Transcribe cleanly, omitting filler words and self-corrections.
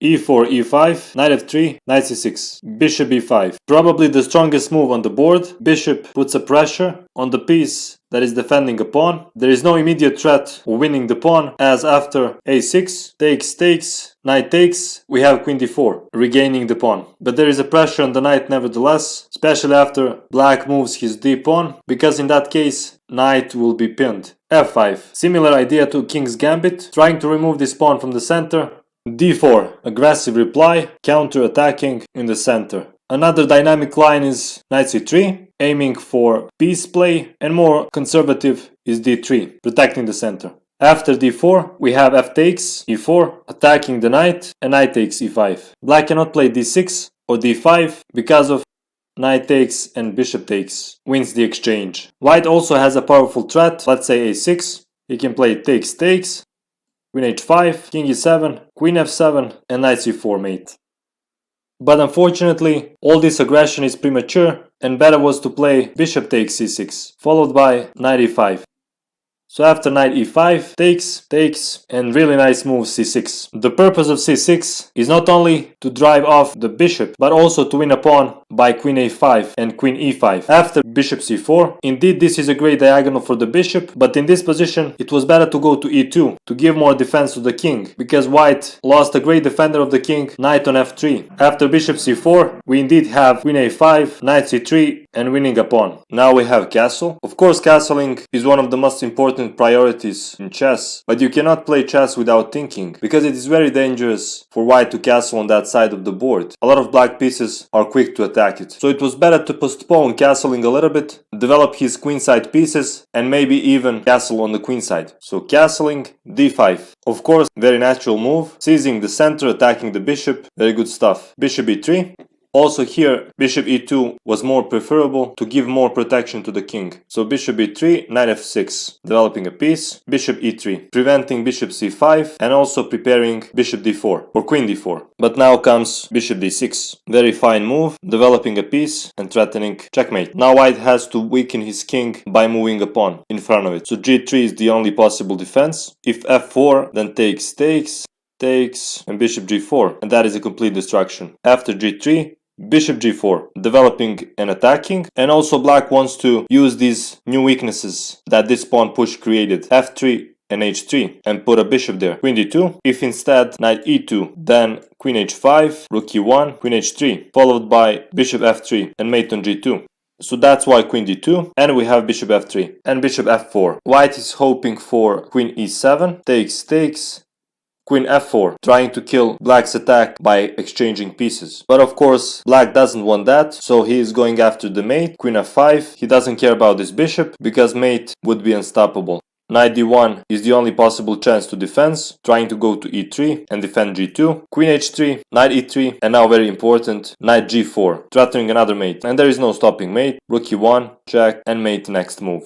e4, e5, knight f3, knight c6, bishop e5. Probably the strongest move on the board. Bishop puts a pressure on the piece that is defending a pawn. There is no immediate threat of winning the pawn, as after a6, takes, knight takes, we have queen d4, regaining the pawn. But there is a pressure on the knight nevertheless, especially after black moves his d pawn, because in that case, knight will be pinned. f5, similar idea to king's gambit, trying to remove this pawn from the center. d4, aggressive reply, counter-attacking in the center. Another dynamic line is knight c3, aiming for piece play, and more conservative is d3, protecting the center. After d4, we have f takes, e4, attacking the knight, and knight takes e5. Black cannot play d6 or d5 because of knight takes and bishop takes, wins the exchange. White also has a powerful threat, let's say a6, he can play takes, queen h5, king e7, queen f7, and knight c4 mate. But unfortunately, all this aggression is premature, and better was to play bishop takes c6, followed by knight e5. So after knight e5, takes, and really nice move c6. The purpose of c6 is not only to drive off the bishop, but also to win a pawn by queen a5 and queen e5. After bishop c4, indeed this is a great diagonal for the bishop, but in this position it was better to go to e2 to give more defense to the king, because white lost a great defender of the king, knight on f3. After bishop c4, we indeed have queen a5, knight c3, and winning a pawn. Now we have castle. Of course, castling is one of the most important priorities in chess, but you cannot play chess without thinking, because it is very dangerous for white to castle on that side of the board. A lot of black pieces are quick to attack it, so it was better to postpone castling a little bit, develop his queenside pieces, and maybe even castle on the queenside. So castling, d5. Of course, very natural move, seizing the center, attacking the bishop, very good stuff. Bishop e3. Also here, bishop e2 was more preferable to give more protection to the king. So bishop e3, knight f6, developing a piece, bishop e3, preventing bishop c5, and also preparing bishop d4 or queen d4. But now comes bishop d6. Very fine move, developing a piece and threatening checkmate. Now white has to weaken his king by moving a pawn in front of it. So g3 is the only possible defense. If f4, then takes, and bishop g4, and that is a complete destruction. After g3, bishop g4, developing and attacking, and also black wants to use these new weaknesses that this pawn push created, f3 and h3, and put a bishop there. Queen d2, if instead knight e2, then queen h5, rook e1, queen h3, followed by bishop f3 and mate on g2. So that's why queen d2, and we have bishop f3 and bishop f4. White is hoping for queen e7, takes, queen f4, trying to kill black's attack by exchanging pieces. But of course, black doesn't want that, so he is going after the mate, queen f5. He doesn't care about this bishop, because mate would be unstoppable. Knight d1 is the only possible chance to defense, trying to go to e3 and defend g2. Queen h3, knight e3, and now very important, knight g4, threatening another mate. And there is no stopping mate, rook e1, check, and mate next move.